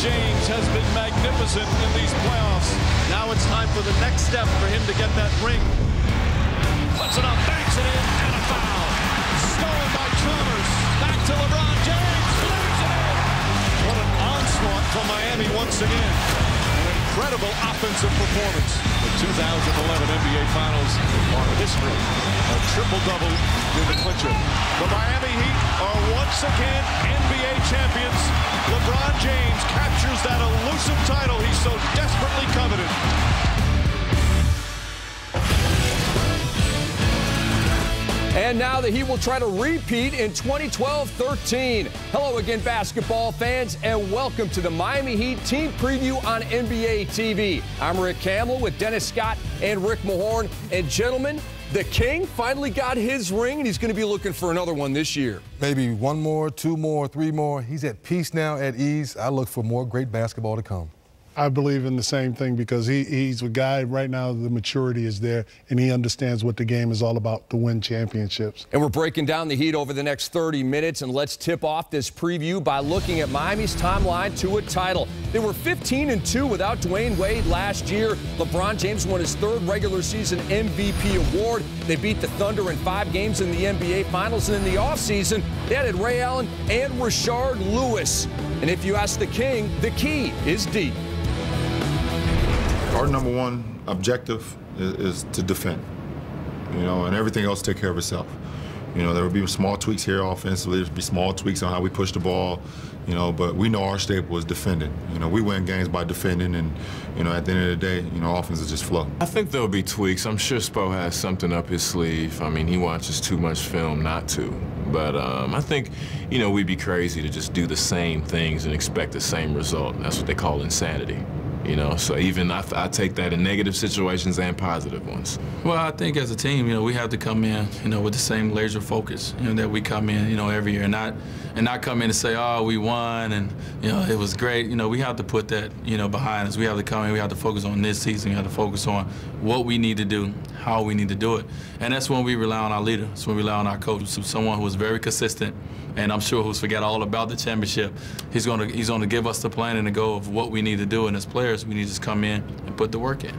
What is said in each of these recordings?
James has been magnificent in these playoffs. Now it's time for the next step for him to get that ring. Puts it up, banks it in, and a foul. Stolen by Chalmers. Back to LeBron James. Leaves it in. What an onslaught from Miami once again. An incredible offensive performance. The 2011 NBA Finals are history. A triple-double in the clincher. The Miami Heat are once again NBA champions. LeBron James captures that elusive title he so desperately coveted. And now the Heat will try to repeat in 2012-13. Hello again, basketball fans, and welcome to the Miami Heat team preview on NBA TV. I'm Rick Campbell with Dennis Scott and Rick Mahorn. And gentlemen, the King finally got his ring, and he's going to be looking for another one this year. Maybe one more, two more, three more. He's at peace now, at ease. I look for more great basketball to come. I believe in the same thing because he's a guy right now, the maturity is there, and he understands what the game is all about, to win championships. And we're breaking down the Heat over the next 30 minutes, and let's tip off this preview by looking at Miami's timeline to a title. They were 15-2 without Dwayne Wade last year. LeBron James won his third regular season MVP award. They beat the Thunder in 5 games in the NBA Finals, and in the offseason, they added Ray Allen and Rashard Lewis. And if you ask the King, the key is deep. Our number one objective is to defend, and everything else take care of itself. There will be small tweaks here offensively. There will be small tweaks on how we push the ball, but we know our staple is defending. We win games by defending, and, at the end of the day, offense is just flow. I think there'll be tweaks. I'm sure Spo has something up his sleeve. I mean, he watches too much film not to. But I think, we'd be crazy to just do the same things and expect the same result. That's what they call insanity. So even I take that in negative situations and positive ones. Well, I think as a team, we have to come in, with the same laser focus, that we come in, every year, and not come in and say, oh, we won and it was great. We have to put that, behind us. We have to come in. We have to focus on this season. We have to focus on what we need to do, how we need to do it, and that's when we rely on our leader. That's when we rely on our coach, someone who is very consistent. And I'm sure who's forget all about the championship. He's gonna give us the plan and the goal of what we need to do. And as players, we need to just come in and put the work in.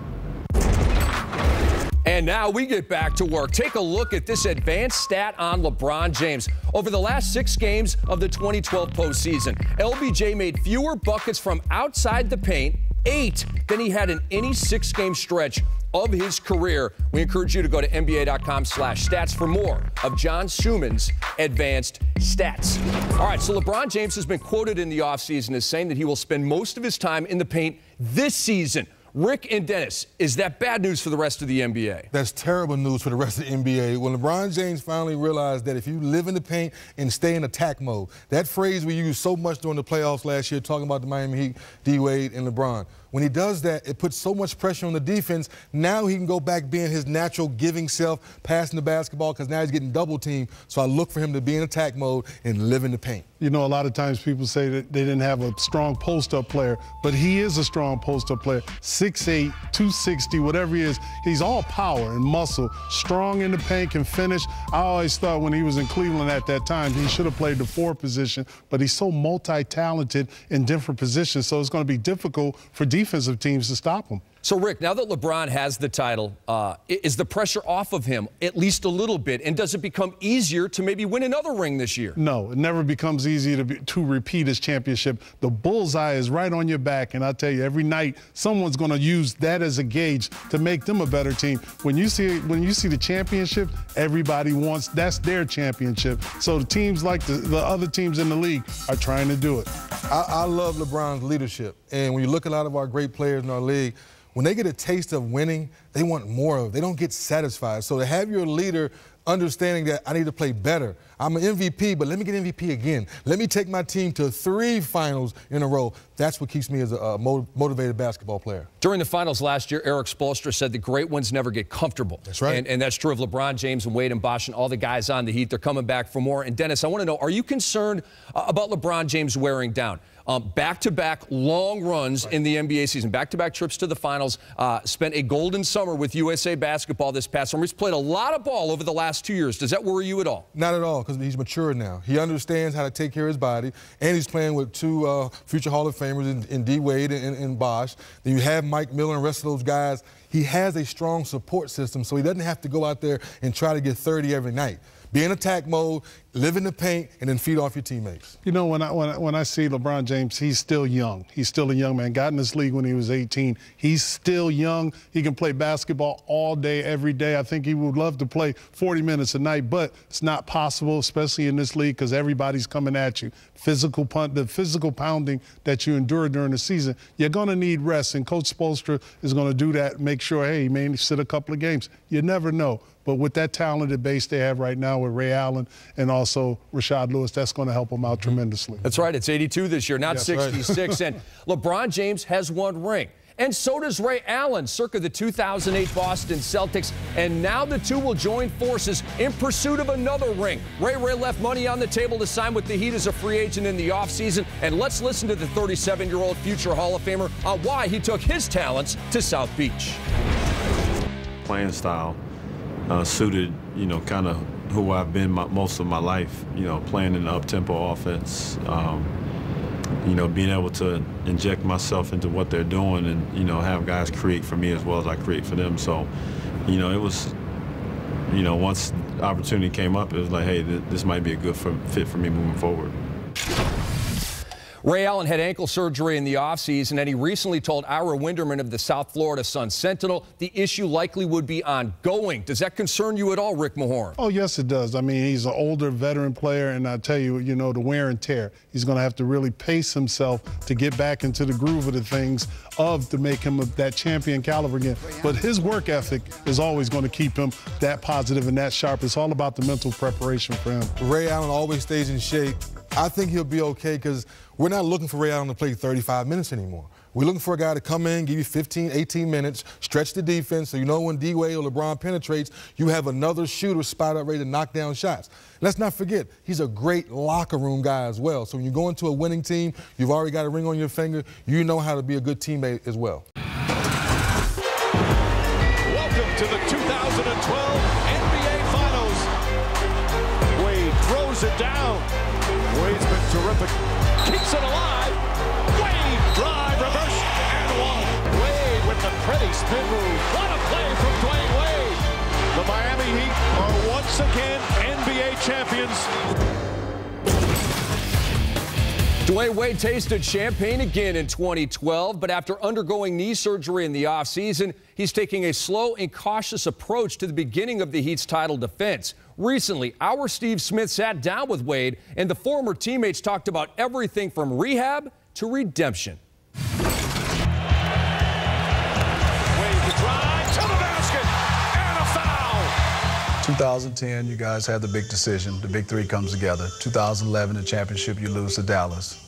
And now we get back to work. Take a look at this advanced stat on LeBron James. Over the last 6 games of the 2012 postseason, LBJ made fewer buckets from outside the paint, 8, than he had in any 6-game stretch of his career. We encourage you to go to NBA.com/stats for more of John Schuhmann's advanced stats. All right, so LeBron James has been quoted in the offseason as saying that he will spend most of his time in the paint this season. Rick and Dennis, is that bad news for the rest of the NBA? That's terrible news for the rest of the NBA. When LeBron James finally realized that if you live in the paint and stay in attack mode, that phrase we used so much during the playoffs last year, talking about the Miami Heat, D-Wade and LeBron. When he does that, it puts so much pressure on the defense. Now he can go back being his natural giving self, passing the basketball, because now he's getting double teamed. So I look for him to be in attack mode and live in the paint. A lot of times people say that they didn't have a strong post-up player, but he is a strong post-up player. 6'8", 260, whatever he is. He's all power and muscle, strong in the paint, can finish. I always thought when he was in Cleveland at that time, he should have played the 4 position, but he's so multi-talented in different positions, so it's going to be difficult for defensive teams to stop him. So, Rick, now that LeBron has the title, is the pressure off of him at least a little bit? And does it become easier to maybe win another ring this year? No, it never becomes easy to repeat his championship. The bullseye is right on your back, and I tell you, every night someone's going to use that as a gauge to make them a better team. When you see the championship, everybody wants that's their championship. So the teams like the other teams in the league are trying to do it. I love LeBron's leadership, and when you look at a lot of our great players in our league, when they get a taste of winning, they want more of it. They don't get satisfied. So to have your leader understanding that I need to play better. I'm an MVP, but let me get MVP again. Let me take my team to 3 finals in a row. That's what keeps me as a motivated basketball player. During the finals last year, Eric Spoelstra said the great ones never get comfortable. That's right. And that's true of LeBron James and Wade and Bosh and all the guys on the Heat. They're coming back for more. And Dennis, I want to know, are you concerned about LeBron James wearing down? Back-to-back long runs in the NBA season, back-to-back trips to the finals, spent a golden summer with USA Basketball this past summer. He's played a lot of ball over the last 2 years. Does that worry you at all? Not at all. because he's mature now. He understands how to take care of his body, and he's playing with two future Hall of Famers in D. Wade and Bosh. Then you have Mike Miller and the rest of those guys. He has a strong support system, so he doesn't have to go out there and try to get 30 every night. Be in attack mode, live in the paint, and then feed off your teammates. You know, when I see LeBron James, he's still young. He's still a young man. Got in this league when he was 18. He's still young. He can play basketball all day, every day. I think he would love to play 40 minutes a night, but it's not possible, especially in this league, because everybody's coming at you. The physical pounding that you endure during the season, you're going to need rest, and Coach Spoelstra is going to do that, make sure, hey, he may sit a couple of games. You never know. But with that talented base they have right now with Ray Allen and also Rashard Lewis, that's going to help them out tremendously. That's right. It's 82 this year, not 66. Right. And LeBron James has one ring. And so does Ray Allen, circa the 2008 Boston Celtics. And now the two will join forces in pursuit of another ring. Ray left money on the table to sign with the Heat as a free agent in the offseason. And let's listen to the 37-year-old future Hall of Famer on why he took his talents to South Beach. Playing style suited, you know, kind of who I've been most of my life, you know, playing an up-tempo offense, you know, being able to inject myself into what they're doing and, you know, have guys create for me as well as I create for them. So, you know, it was, you know, once the opportunity came up, it was like, hey, this might be a good fit for me moving forward. Ray Allen had ankle surgery in the offseason, and he recently told Ira Winderman of the South Florida Sun-Sentinel the issue likely would be ongoing. Does that concern you at all, Rick Mahorn? Oh, yes, it does. I mean, he's an older veteran player, and I tell you, you know, the wear and tear. He's going to have to really pace himself to get back into the groove of the things to make him that champion caliber again. But his work ethic is always going to keep him that positive and that sharp. It's all about the mental preparation for him. Ray Allen always stays in shape. I think he'll be okay because we're not looking for Ray Allen to play 35 minutes anymore. We're looking for a guy to come in, give you 15, 18 minutes, stretch the defense so you know when D-Wade or LeBron penetrates, you have another shooter spot up ready to knock down shots. Let's not forget, he's a great locker room guy as well. So when you go into a winning team, you've already got a ring on your finger, you know how to be a good teammate as well. Welcome to the 2012 NBA Finals. Wade throws it down. Wade's been terrific. Keeps it alive. Wade, drive, reverse, and one. Wade with the pretty spin move. What a play from Dwayne Wade. The Miami Heat are once again NBA champions. Dwayne Wade tasted champagne again in 2012, but after undergoing knee surgery in the offseason, he's taking a slow and cautious approach to the beginning of the Heat's title defense. Recently, our Steve Smith sat down with Wade, and the former teammates talked about everything from rehab to redemption. Wade the drive to the basket, and a foul. 2010, you guys had the big decision. The big three comes together. 2011, the championship, you lose to Dallas.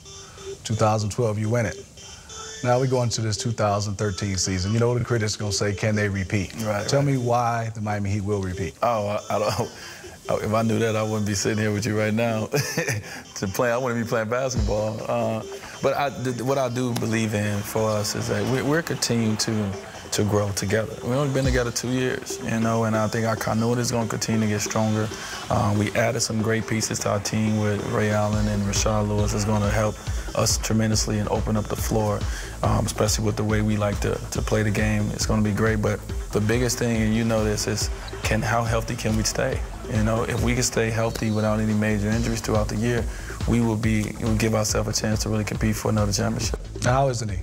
2012, you win it. Now we go into this 2013 season. You know what the critics are going to say, can they repeat? Tell me why the Miami Heat will repeat. Oh, I don't. If I knew that, I wouldn't be sitting here with you right now. I wouldn't be playing basketball. But what I do believe in for us is that we're continuing to grow together. We've only been together 2 years, you know, and I think our continuity is going to continue to get stronger. We added some great pieces to our team with Ray Allen and Rashard Lewis. Is going to help us tremendously and open up the floor, especially with the way we like to play the game. It's going to be great, but the biggest thing, and you know this, is how healthy can we stay? You know, if we can stay healthy without any major injuries throughout the year, we'll give ourselves a chance to really compete for another championship. How is the knee?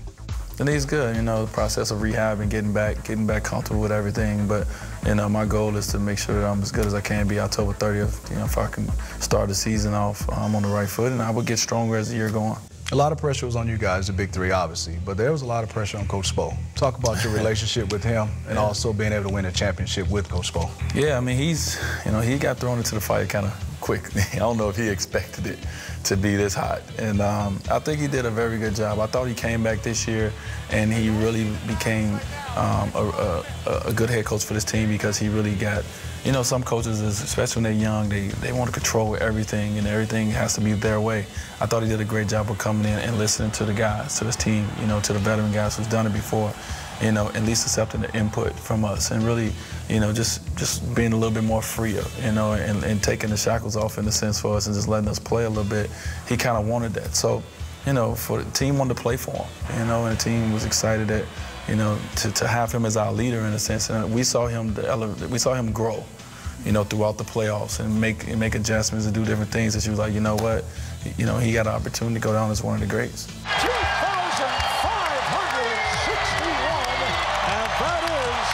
The knee's good, you know, the process of rehab and getting back comfortable with everything. But, you know, my goal is to make sure that I'm as good as I can be October 30th. You know, if I can start the season off, I'm on the right foot, and I will get stronger as the year goes on. A lot of pressure was on you guys, the big three, obviously, but there was a lot of pressure on Coach Spo. Talk about your relationship with him and also being able to win a championship with Coach Spo. Yeah, I mean, he got thrown into the fire kind of quick. I don't know if he expected it to be this hot. And I think he did a very good job. I thought he came back this year and he really became a good head coach for this team because he really got, you know, some coaches, especially when they're young, they want to control everything and everything has to be their way. I thought he did a great job of coming in and listening to the guys, to this team, you know, to the veteran guys who's done it before, you know, at least accepting the input from us and really, you know, just being a little bit more freer, you know, and taking the shackles off in a sense for us and just letting us play a little bit. He kind of wanted that. So, you know, for the team wanted to play for him, you know, and the team was excited that, you know, to have him as our leader in a sense. And we saw him grow, you know, throughout the playoffs and make adjustments and do different things. And she was like, you know what, you know, he got an opportunity to go down as one of the greats. 2,561, and that is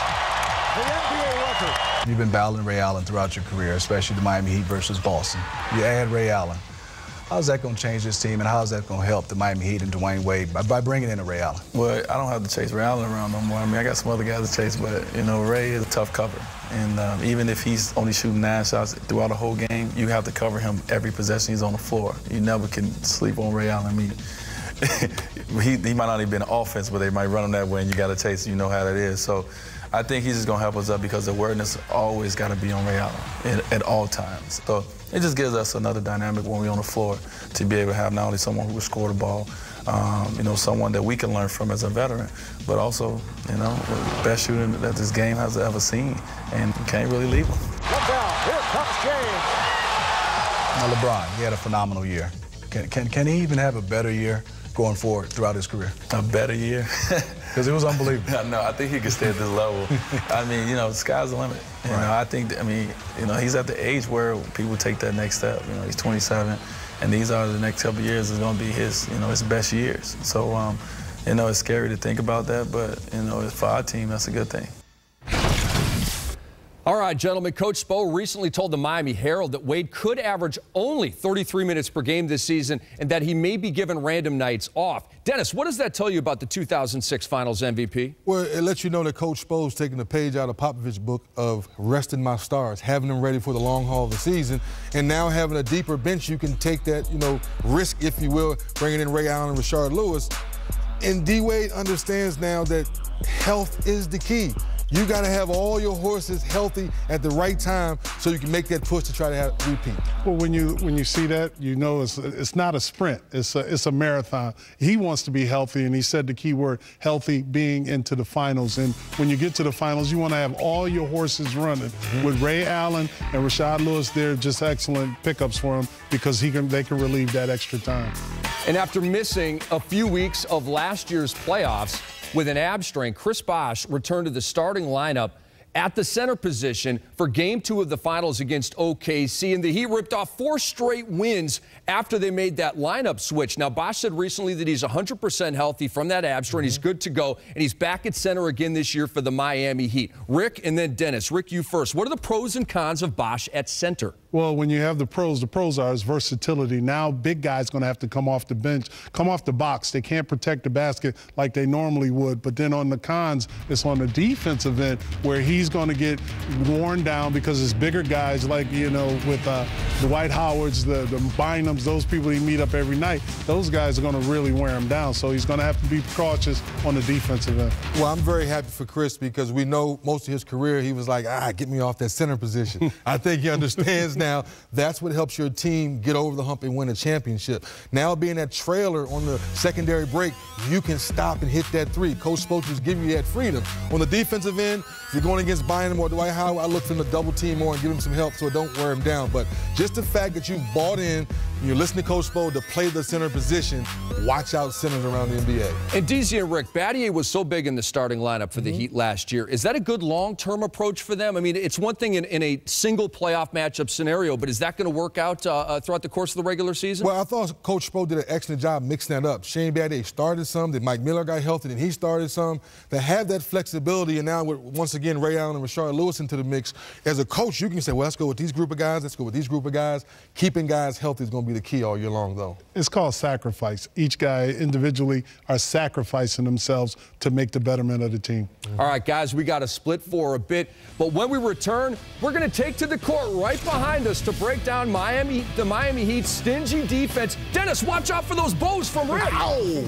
the NBA record. You've been battling Ray Allen throughout your career, especially the Miami Heat versus Boston. You add Ray Allen. How's that going to change this team, and how's that going to help the Miami Heat and Dwayne Wade by bringing in a Ray Allen? Well, I don't have to chase Ray Allen around no more. I mean, I got some other guys to chase, but, you know, Ray is a tough cover. And even if he's only shooting 9 shots throughout the whole game, you have to cover him every possession he's on the floor. You never can sleep on Ray Allen. I mean, he might not even be an offense, but they might run him that way, and you got to chase him. You know how that is. So I think he's just going to help us up because the awareness always got to be on Ray Allen at all times. So it just gives us another dynamic when we're on the floor to be able to have not only someone who will score the ball, you know, someone that we can learn from as a veteran, but also, you know, the best shooter that this game has ever seen, and you can't really leave him. Look out, here comes James. Now, LeBron, he had a phenomenal year. Can he even have a better year going forward throughout his career? A better year? Because it was unbelievable. No, I think he can stay at this level. I mean, you know, the sky's the limit. You know, I think, I mean, you know, he's at the age where people take that next step. You know, he's 27, and these are the next couple of years is going to be his, you know, his best years. So, you know, it's scary to think about that, but, you know, for our team, that's a good thing. All right, gentlemen, Coach Spo recently told the Miami Herald that Wade could average only 33 minutes per game this season and that he may be given random nights off. Dennis, what does that tell you about the 2006 Finals MVP? Well, it lets you know that Coach Spo's taking the page out of Popovich's book of resting my stars, having them ready for the long haul of the season, and now having a deeper bench, you can take that, you know, risk, if you will, bringing in Ray Allen and Rashard Lewis. And D-Wade understands now that health is the key. You got to have all your horses healthy at the right time so you can make that push to try to repeat. Well, when you see that, you know it's not a sprint. It's a marathon. He wants to be healthy, and he said the key word, healthy, being into the finals. And when you get to the finals, you want to have all your horses running. With Ray Allen and Rashard Lewis, they're just excellent pickups for him because they can relieve that extra time. And after missing a few weeks of last year's playoffs with an ab strain, Chris Bosh returned to the starting lineup at the center position for Game 2 of the Finals against OKC, and the Heat ripped off 4 straight wins after they made that lineup switch. Now, Bosh said recently that he's 100% healthy from that ab strain. He's good to go, and he's back at center again this year for the Miami Heat. Rick and then Dennis. Rick, you first. What are the pros and cons of Bosh at center? Well, when you have the pros are his versatility. Now, big guys going to have to come off the bench, come off the box. They can't protect the basket like they normally would. But then on the cons, it's on the defensive end where he's going to get worn down because it's bigger guys like, you know, with the Dwight Howards, the Bynums, those people he meet up every night. Those guys are going to really wear him down. So he's going to have to be cautious on the defensive end. Well, I'm very happy for Chris because we know most of his career he was like, get me off that center position. I think he understands now that's what helps your team get over the hump and win a championship. Now being that trailer on the secondary break, you can stop and hit that three. Coach Spoke is giving you that freedom. On the defensive end, if you're going against Bynum or Dwight Howard, I look for him to double team more and give him some help so it don't wear him down. But just the fact that you've bought in, you're listening to Coach Spo to play the center position, watch out centers around the NBA. And DZ and Rick, Battier was so big in the starting lineup for the Heat last year. Is that a good long-term approach for them? I mean, it's one thing in a single playoff matchup scenario, but is that going to work out throughout the course of the regular season? Well, I thought Coach Spo did an excellent job mixing that up. Shane Battier started some, then Mike Miller got healthy, then he started some. They have that flexibility, and now with, once again, Ray Allen and Rashard Lewis into the mix. As a coach, you can say, well, let's go with these group of guys, let's go with these group of guys. Keeping guys healthy is going to be the key all year long, though. It's called sacrifice. Each guy individually are sacrificing themselves to make the betterment of the team. All right, guys, we got to split for a bit, but when we return, we're going to take to the court right behind us to break down the Miami Heat's stingy defense. Dennis, watch out for those bows from Rick. Ow!